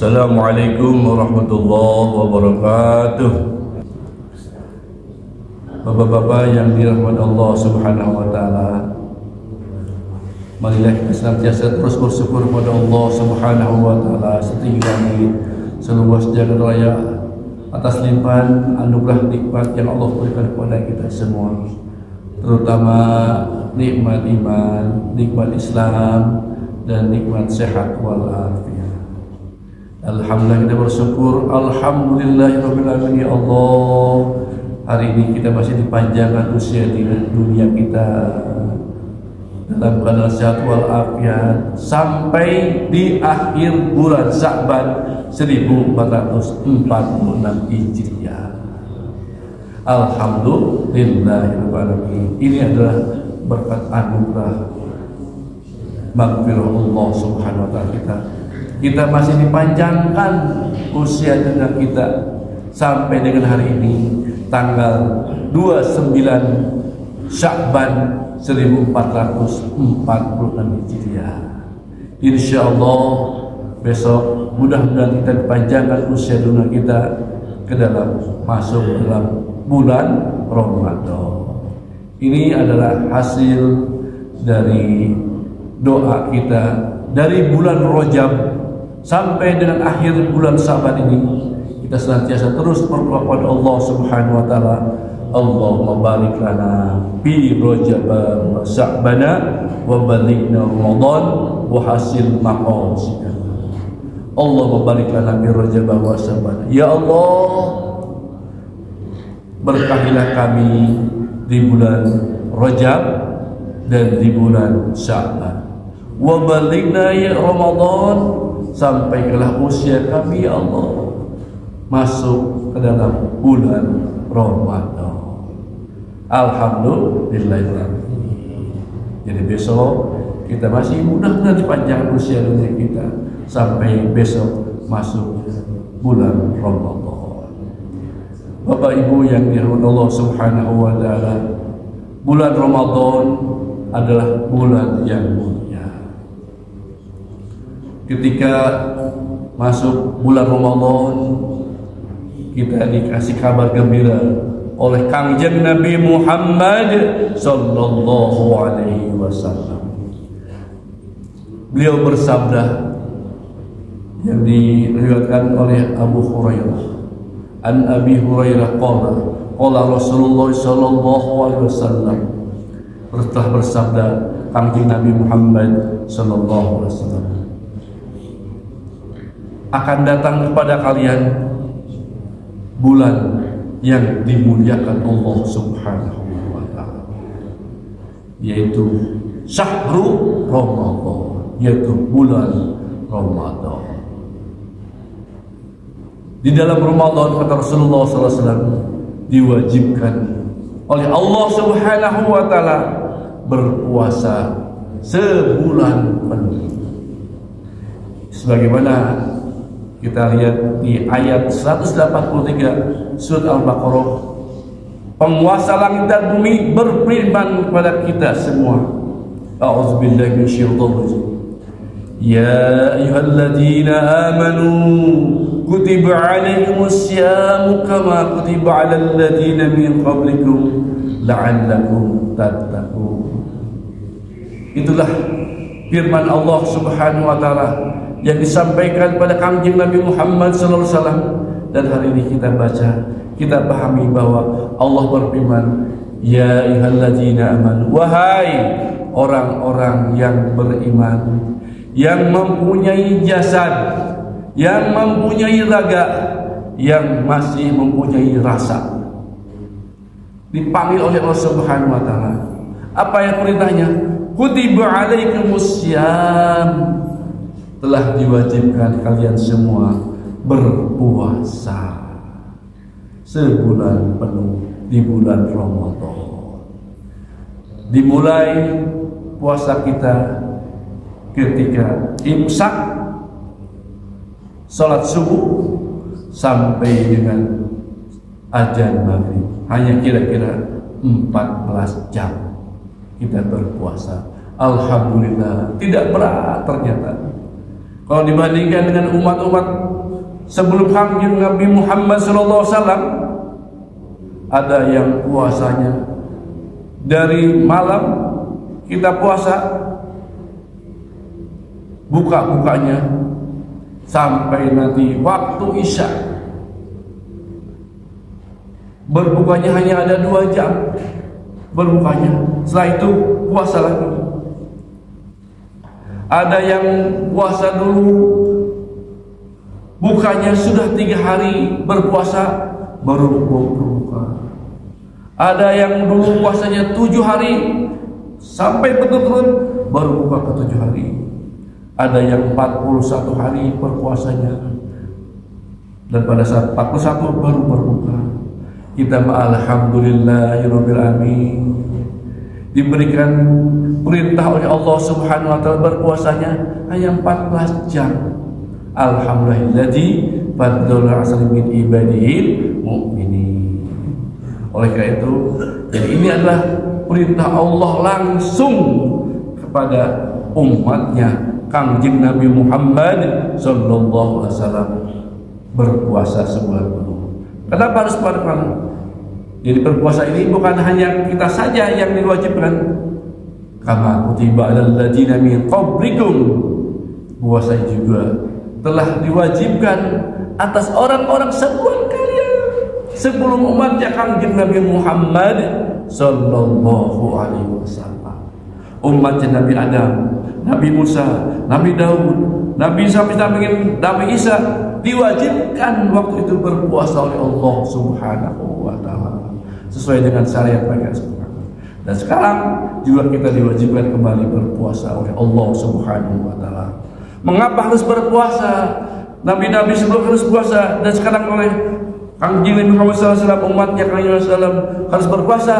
Assalamualaikum warahmatullahi wabarakatuh. Bapak-bapak yang dirahmati Allah Subhanahu wa taala, marilah kita senantiasa terus bersyukur kepada Allah Subhanahu wa taala setinggi langit, seluas jagat raya, atas limpahan anugerah nikmat yang Allah berikan kepada kita semua, terutama nikmat iman, nikmat Islam, dan nikmat sehat walafiat. Alhamdulillah, kita bersyukur. Alhamdulillahirabbil alamin. Ya Allah, hari ini kita masih dipanjangkan usia di dunia kita dalam keadaan sehat walafiat sampai di akhir bulan Sya'ban 1446 Hijriah. Alhamdulillahirabbil alamin. Ini adalah berkat anugerah maghfirah Allah Subhanahu wa taala. Kita masih dipanjangkan usia dunia kita sampai dengan hari ini tanggal 29 Sya'ban 1446 Hijriah. Insyaallah besok mudah-mudahan kita dipanjangkan usia dunia kita ke dalam masuk dalam bulan Ramadan. Ini adalah hasil dari doa kita dari bulan Rajab sampai dengan akhir bulan Sya'ban ini. Kita senantiasa terus berdoa kepada Allah Subhanahu wa taala, Allahumma barik lana fi Rajab wa Sya'bana wa balighna Ramadan wa hasil maqasidana. Allahumma barik lana fi Rajab wa Sya'bana. Ya Allah, berkahilah kami di bulan Rajab dan di bulan Sya'ban. Wa balighna ya Ramadan, sampaikanlah usia kami ya Allah masuk ke dalam bulan Ramadan. Alhamdulillah. Jadi besok kita masih mudah-mudahan dipanjangkan usia dunia kita sampai besok masuk bulan Ramadan. Bapak Ibu yang dirahmati Allah Subhanahu wa taala, bulan Ramadan adalah bulan yang mulia. Ketika masuk bulan Ramadan, kita dikasih kabar gembira oleh Kangjeng Nabi Muhammad sallallahu alaihi wasallam. Beliau bersabda yang diriwayatkan oleh Abu Hurairah, an Abi Hurairah qala Rasulullah sallallahu alaihi wasallam, telah bersabda Kangjeng Nabi Muhammad sallallahu alaihi wasallam, akan datang kepada kalian bulan yang dimuliakan Allah Subhanahu wa taala, yaitu Syahrul Ramadan, yaitu bulan Ramadan. Di dalam Ramadan, kata Rasulullah SAW, diwajibkan oleh Allah Subhanahu wa taala berpuasa sebulan penuh. Sebagaimana kita lihat di ayat 183 surat Al-Baqarah, penguasa langit dan bumi berfirman kepada kita semua, a'udzubillahi minasyaitonir rajim, ya ayyuhalladzina amanu kutiba alaikumus syamu kama kutiba alal ladzina min qablikum la'allakum tattaqun. Itulah firman Allah Subhanahu wa taala yang disampaikan pada Kangjeng Nabi Muhammad sallallahu alaihi wasallam, dan hari ini kita baca, kita pahami bahwa Allah berfirman, ya ayyuhalladzina amanu, wahai orang-orang yang beriman, yang mempunyai jasad, yang mempunyai raga, yang masih mempunyai rasa. Dipanggil oleh Allah Subhanahu wa taala. Apa yang perintahnya? Kutiba alaikumus syiyam, telah diwajibkan kalian semua berpuasa sebulan penuh di bulan Ramadan. Dimulai puasa kita ketika imsak, salat subuh, sampai dengan azan maghrib. Hanya kira-kira 14 jam kita berpuasa. Alhamdulillah, tidak berat ternyata. Kalau dibandingkan dengan umat-umat sebelum kanjeng Nabi Muhammad SAW, ada yang puasanya dari malam kita puasa, buka-bukanya sampai nanti waktu Isya. Berbukanya hanya ada 2 jam berbukanya, setelah itu puasa lagi. Ada yang puasa dulu, bukanya sudah 3 hari berpuasa baru berbuka. Ada yang dulu puasanya 7 hari sampai betul-betul baru buka ke 7 hari. Ada yang 41 hari berpuasanya, dan pada saat 41 baru berbuka. Kita alhamdulillahirabbil alamin, diberikan perintah oleh Allah Subhanahu wa taala berpuasanya hanya 14 jam. Alhamdulillahilladzi faddala 'ala min ibadihil mu'minin. Oleh karena itu, jadi ini adalah perintah Allah langsung kepada umatnya Kangjeng Nabi Muhammad sallallahu alaihi wasallam berpuasa sebulan penuh. Kenapa harus berpuasa? Jadi berpuasa ini bukan hanya kita saja yang diwajibkan. Kama kutiba 'alal ladzina min qablikum, puasa juga telah diwajibkan atas orang-orang sebelum kalian, sebelum umatnya Kangjeng Nabi Muhammad sallallahu alaihi wasallam. Umatnya Nabi Adam, Nabi Musa, Nabi Daud, Nabi sampai Nabi Isa diwajibkan waktu itu berpuasa oleh Allah Subhanahu wa taala sesuai dengan syariat mereka. Dan sekarang juga kita diwajibkan kembali berpuasa oleh Allah Subhanahu wa taala. Mengapa harus berpuasa? Nabi-nabi sebelum harus puasa, dan sekarang oleh Kangjeng Nabi Muhammad SAW, umatnya Kangjeng Nabi SAW harus berpuasa.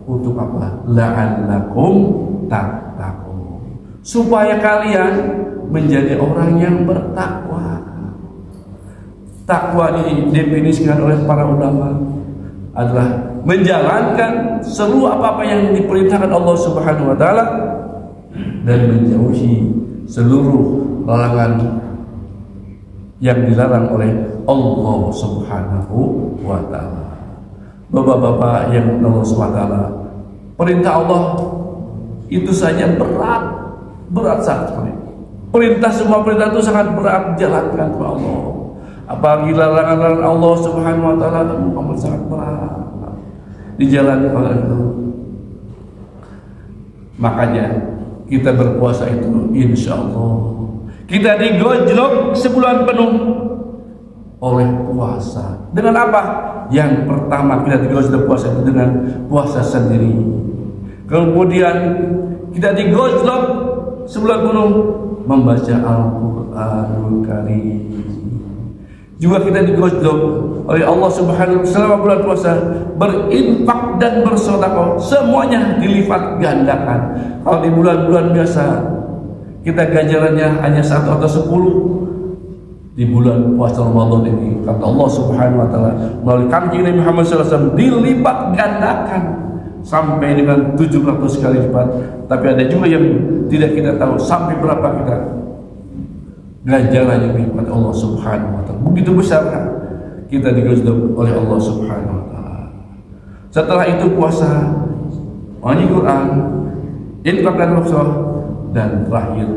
Untuk apa? La'allakum tattaqun, supaya kalian menjadi orang yang bertakwa. Takwa didefinisikan oleh para ulama adalah menjalankan seluruh apa-apa yang diperintahkan Allah Subhanahu wa taala dan menjauhi seluruh larangan yang dilarang oleh Allah Subhanahu wa taala. Bapak-bapak yang Allah Subhanahu wa taala, perintah Allah itu saja berat sangat. Perintah, semua perintah itu sangat berat dijalankan oleh Allah. Apalagi larangan Allah Subhanahu wa taala amat sangat berat dijalankan oleh Allah. Makanya kita berpuasa itu insya Allah kita digojlok sebulan penuh oleh puasa. Dengan apa? Yang pertama, kita digojlok puasa itu dengan puasa sendiri. Kemudian kita digojlok sebulan penuh membaca Al-Qur'anul Karim. Juga kita digojlok oleh Allah Subhanahu wa taala selama bulan puasa berinfak dan bersedekah, semuanya dilipat gandakan. Kalau di bulan-bulan biasa kita ganjarannya hanya 1 atau 10, di bulan puasa Ramadan ini kata Allah Subhanahu wa taala melalui Kangjeng Nabi Muhammad SAW dilipat gandakan sampai dengan 700 kali lipat. Tapi ada juga yang tidak kita tahu sampai berapa kita ganjaran yang dilipat Allah Subhanahu wa taala. Begitu besar kita digojlok oleh Allah Subhanahu wa taala. Setelah itu puasa, mengaji Quran, infak dan sedekah, dan terakhir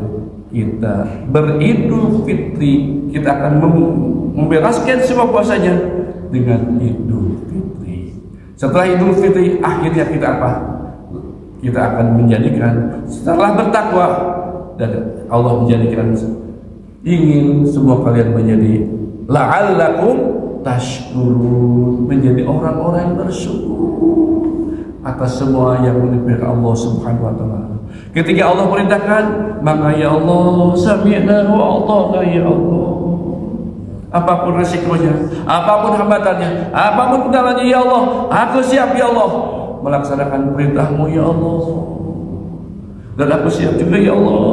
kita beridul fitri. Kita akan membereskan semua puasanya dengan idul fitri. Setelah idul fitri, akhirnya kita apa? Kita akan menjadikan, setelah bertakwa dan Allah menjadikan, ingin semua kalian menjadi la'allakum tashkurun, menjadi orang-orang yang bersyukur atas semua yang diberikan Allah Subhanahu wa taala. Ketika Allah perintahkan, maka ya Allah sami'na wa ata'na ya Allah. Apapun resikonya, apapun hambatannya, apapun kendalanya, ya Allah, aku siap ya Allah melaksanakan perintahmu ya Allah. Dan aku siap juga ya Allah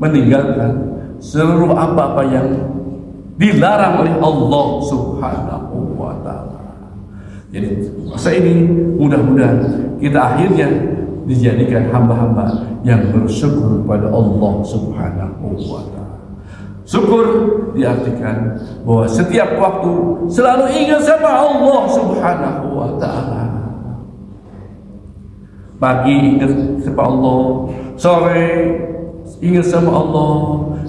meninggalkan seluruh apa-apa yang dilarang oleh Allah Subhanahu wa taala. Jadi masa ini mudah-mudahan kita akhirnya dijadikan hamba-hamba yang bersyukur kepada Allah Subhanahu wa taala. Syukur diartikan bahwa setiap waktu selalu ingat sama Allah Subhanahu wa ta'ala. Pagi ingat sama Allah, sore ingat sama Allah,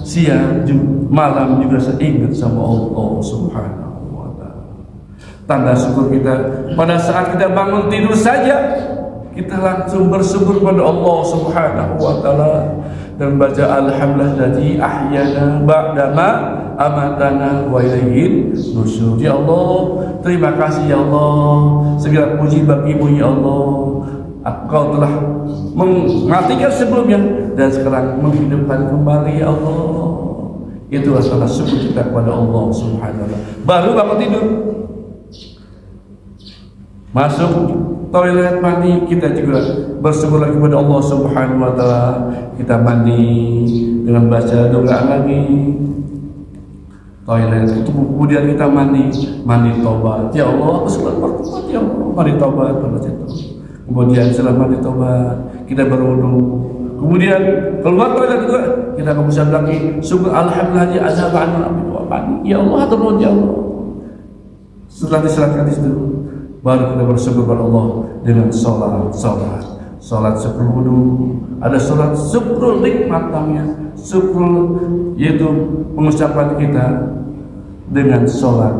siang malam juga ingat sama Allah Subhanahu wa ta'ala. Tanda syukur kita pada saat kita bangun tidur saja, kita langsung bersyukur pada Allah Subhanahu wa ta'ala dan baca alhamdulilladzi ahyana ba'dama amatana wa ilaihin nusyur. Ya Allah, terima kasih ya Allah, segala puji bagimu ya Allah, Engkau telah mematikan sebelumnya dan sekarang menghidupkan kembali ya Allah. Itu adalah syukur kita kepada Allah Subhanahu wa ta'ala. Baru bangun tidur, masuk toilet mandi, kita juga bersyukur lagi kepada Allah Subhanahu wa ta'ala. Kita mandi dengan baca doa lagi, toilet itu, kemudian kita mandi tobat. Ya Allah, aku selamat bertobat ya Allah, mandi tobat pada situ. Kemudian setelah mandi tobat, kita berwudu. Kemudian keluar toilet juga, kita mengucap lagi syukur alhamdulillah azhaba anna wa bani. Ya Allah, turun ya Allah. Setelah diserahkan di situ, baru kita bersyukur kepada Allah dengan sholat syukur wudu. Ada sholat syukur nikmatnya, syukur yaitu pengucapan kita dengan sholat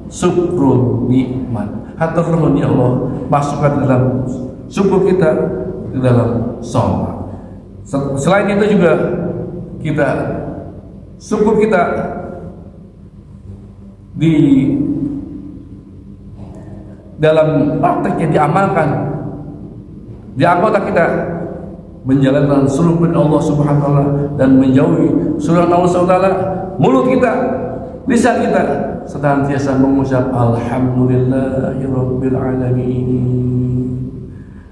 syukur nikmat. Hatur nuhun ya Allah, masukkan dalam syukur kita di dalam sholat. Selain itu juga kita syukur kita di dalam praktek yang diamalkan di anggota kita, menjalankan seluruh perintah Allah Subhanahu wa ta'ala dan menjauhi seluruh Allah Subhanahu wa ta'ala. Mulut kita, lisan kita senantiasa mengucap alhamdulillahirabbil alamin.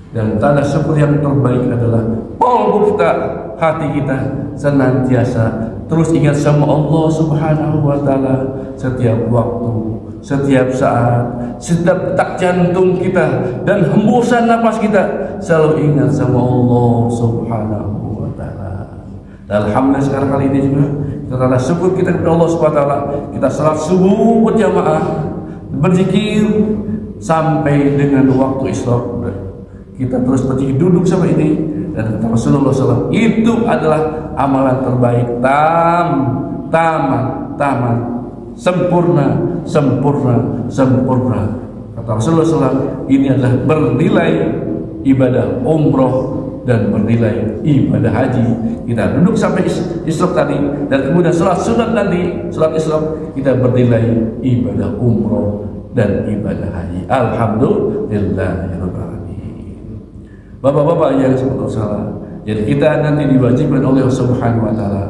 Dan tanda syukur yang terbaik adalah qalbu kita, hati kita senantiasa terus ingat sama Allah Subhanahu wa ta'ala setiap waktu, setiap saat, setiap detak jantung kita dan hembusan napas kita selalu ingat sama Allah Subhanahu wa ta'ala. Dan alhamdulillah sekarang kali ini juga kita tanda syukur kita kepada Allah Subhanahu wa ta'ala. Kita salat subuh berjamaah, berzikir sampai dengan waktu isyraq. Kita terus berzikir duduk sama ini, dan kata Rasulullah SAW, itu adalah amalan terbaik, tamat, sempurna. Kata Rasulullah SAW, ini adalah bernilai ibadah umroh dan bernilai ibadah haji. Kita duduk sampai isyraq tadi, dan kemudian sholat sunat nanti, sholat isyraq, kita bernilai ibadah umroh dan ibadah haji. Alhamdulillahirabbil alamin. Bapak-bapak yang salah, jadi kita nanti diwajibkan oleh Allah Subhanahu wa ta'ala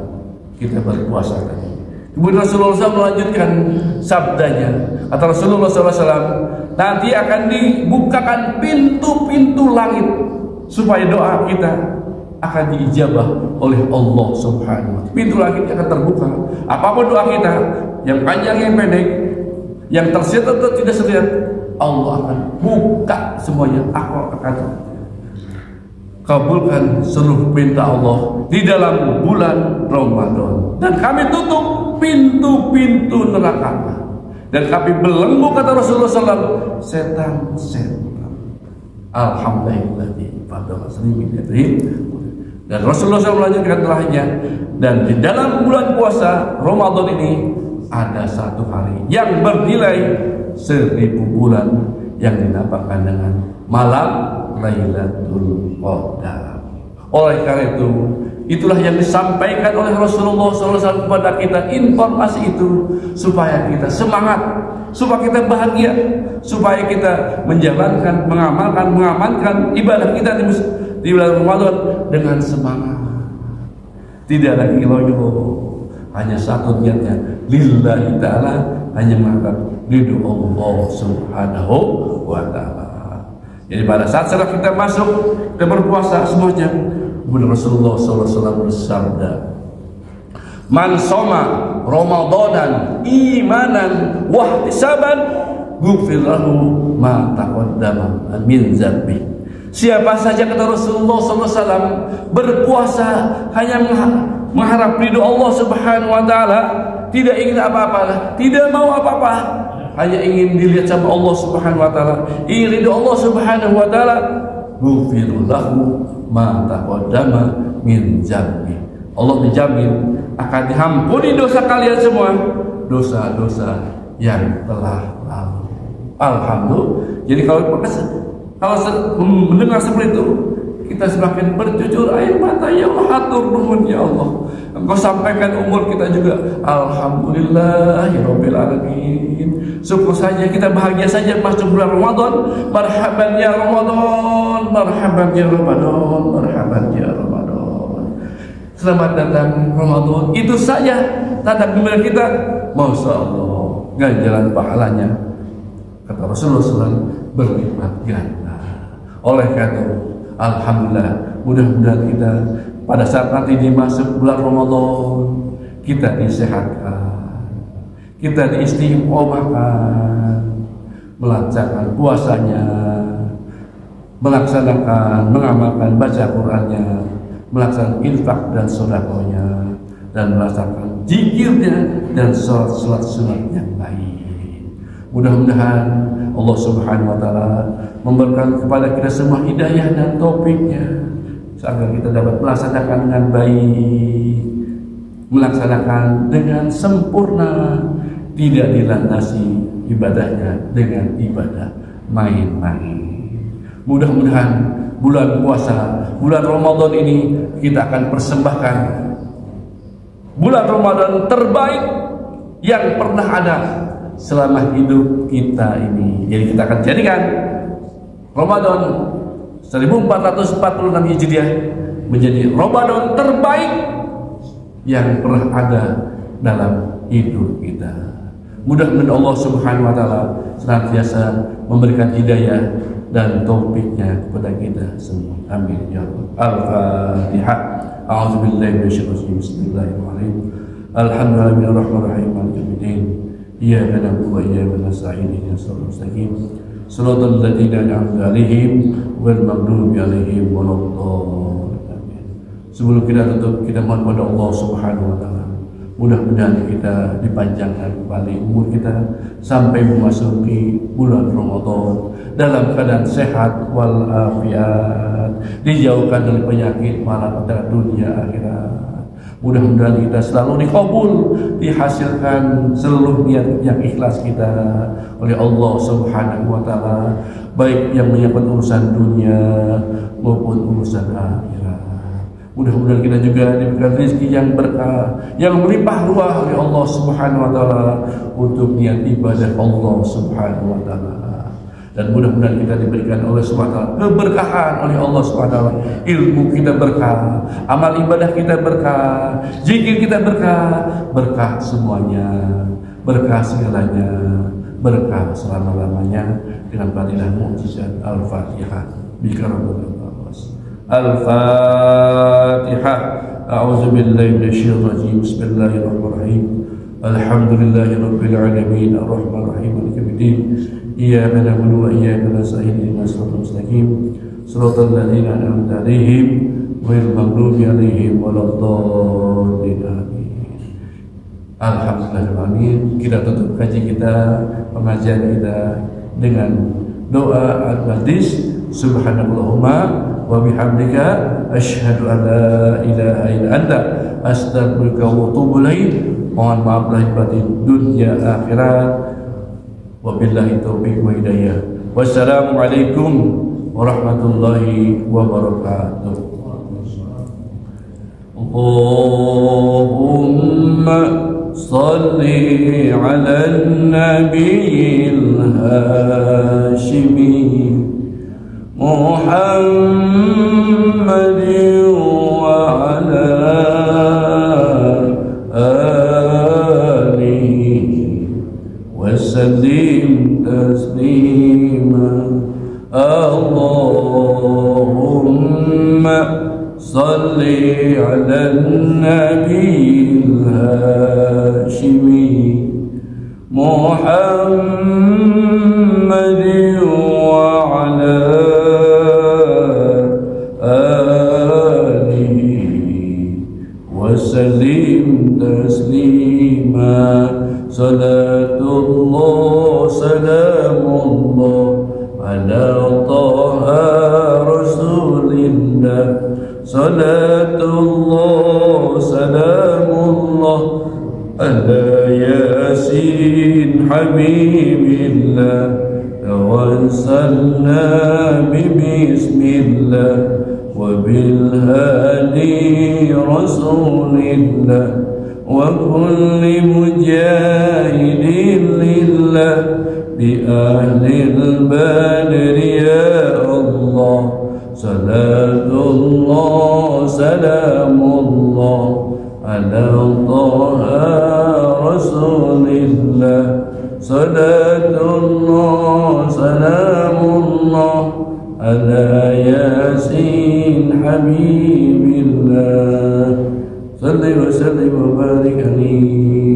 kita berpuasa tadi. Kemudian Rasulullah SAW melanjutkan sabdanya, kata Rasulullah SAW, nanti akan dibukakan pintu-pintu langit supaya doa kita akan diijabah oleh Allah Subhanahu wa ta'ala. Pintu langit akan terbuka, apapun doa kita, yang panjang yang pendek, yang tersirat atau tidak tersirat, Allah akan buka semuanya. Aku akan kabulkan seluruh perintah Allah di dalam bulan Ramadan, dan kami tutup pintu-pintu neraka, dan kami belenggu, kata Rasulullah SAW, setan. Alhamdulillah dan Rasulullah SAW melanjutkan terakhirnya, dan di dalam bulan puasa Ramadan ini ada satu hari yang bernilai 1000 bulan yang dinamakan dengan malam Lailatul Qadar. Oleh karena itu, itulah yang disampaikan oleh Rasulullah SAW kepada kita, informasi itu supaya kita semangat, supaya kita bahagia, supaya kita menjalankan, mengamankan ibadah kita di bulan Ramadan dengan semangat. Tidak lagi loyo, hanya satu niatnya, lillahi ta'ala, hanya mengangkat ridho Allah Subhanahu wa ta'ala. Jadi pada saat setelah kita masuk, kita berpuasa semuanya, kemudian Rasulullah SAW bersabda, man soma Ramadanan imanan wahtisaban ghufir lahu ma taqaddama min dzambi. Siapa saja, kata Rasulullah SAW, berpuasa hanya mengharap ridho Allah Subhanahu wa taala, tidak ingin apa-apa, tidak mau apa-apa, hanya ingin dilihat sama Allah Subhanahu wa taala, ingin ridho Allah Subhanahu wa taala, ghufira lahu ma taqaddama min dzambi. Allah menjamin akan diampuni dosa kalian semua, dosa-dosa yang telah lalu. Alhamdulillah. Jadi kalau mendengar seperti itu, kita semakin berjujur air mata. Ya Allah, hatur nuhun ya Allah, Engkau sampaikan umur kita juga. Alhamdulillahirabbil alamin. Syukur saja, kita bahagia saja masuk bulan Ramadan. Marhaban ya Ramadan, marhaban ya Ramadan, marhaban ya Ramadan. Selamat datang Ramadan. Itu saja tanda gembira kita. Masya Allah, ganjaran pahalanya, kata Rasulullah SAW, berlipat ganda. Oleh karena itu, alhamdulillah, mudah-mudahan kita pada saat nanti dimasuk bulan Ramadan, kita disehatkan, kita diistiqomahkan, melancarkan puasanya, melaksanakan, mengamalkan baca Qur'annya, melaksanakan infak dan sedekahnya, dan melaksanakan zikirnya dan sholat sunat yang lain. Mudah-mudahan Allah Subhanahu wa taala memberikan kepada kita semua hidayah dan taufiknya, agar kita dapat melaksanakan dengan baik, melaksanakan dengan sempurna, tidak dilandasi ibadahnya dengan ibadah main-main. Mudah-mudahan bulan puasa, bulan Ramadan ini kita akan persembahkan bulan Ramadan terbaik yang pernah ada selama hidup kita ini. Jadi kita akan jadikan Ramadan 1446 Hijriah menjadi Ramadan terbaik yang pernah ada dalam hidup kita. Mudah-mudahan Allah Subhanahu wa taala senantiasa memberikan hidayah dan taufiknya kepada kita semua. Amin ya rabbal alamin. Al-Fatihah. A'udzubillahi minasyaitonir rajim. Bismillahirrahmanirrahim. Alhamdulillahirrahmanirrahim. Maliki yaumiddin. Iyyaka na'budu wa iyyaka nasta'in. Ihdinas siratal mustaqim. Shiratal ladzina an'amta 'alaihim ghairil maghdubi 'alaihim waladdallin. Sebelum kita tutup, kita mohon kepada Allah Subhanahu wa taala, mudah-mudahan kita dipanjangkan kembali umur kita sampai memasuki bulan Ramadan dalam keadaan sehat walafiat, dijauhkan dari penyakit malapetaka dunia akhirat. Mudah-mudahan kita selalu dikabul, dihasilkan seluruh niat yang ikhlas kita oleh Allah Subhanahu wa taala, baik yang menyangkut urusan dunia maupun urusan akhirat. Mudah-mudahan kita juga diberikan rezeki yang berkah, yang melimpah ruah oleh Allah Subhanahu wa taala untuk niat ibadah Allah Subhanahu wa taala. Dan mudah-mudahan kita diberikan oleh Subhanahu wa taala keberkahan oleh Allah Subhanahu wa taala. Ilmu kita berkah, amal ibadah kita berkah, zikir kita berkah, berkah semuanya, berkah segalanya, berkah selama-lamanya dengan fadilah mukjizat Al-Fatihah. Bikaramullah. Al-Fatihah. A'udzubillahi minasyaitonir rajim. Bismillahirrahmanirrahim. Alhamdulillahirabbil alamin. Arrahmanir rahim. Maliki yaumiddin. Iyyaka na'budu wa iyyaka nasta'in. Ihdinas siratal mustaqim. Shiratal ladzina an'amta 'alaihim ghairil maghdubi 'alaihim waladdallin. Amin. Alhamdulillah. Kita tutup kaji kita, pengajian kita dengan doa al-Qadis. Subhanallahumma wa bihamdika asyhadu an la ilaha illa anta astaghfiruka wa atubu ilaik. Mohon maaf lahir batin dunia akhirat. Wabillahi taufiq wa hidayah. Wassalamualaikum warahmatullahi wabarakatuh. Allahumma salli ala nabiyil hashimi Muhammadin wa ala alihi wa sallim taslima. Allahumma salli ala nabiyil hashimi Muhammadin wa ala alihi wa sallim Salatullah salamullah ala Taha Rasulillah. Salatullah salamullah ala Yasin Habibillah. Tawassalna bismillah wa bil hadi Rasulillah wa kulli mujahidin lillah bi ahlil badri ya Allah. Salatullah salamullah ala Taha Rasulillah. Salatullah salamullah ala Yasin Habibillah. Salli wa sallim wa barik alaihi.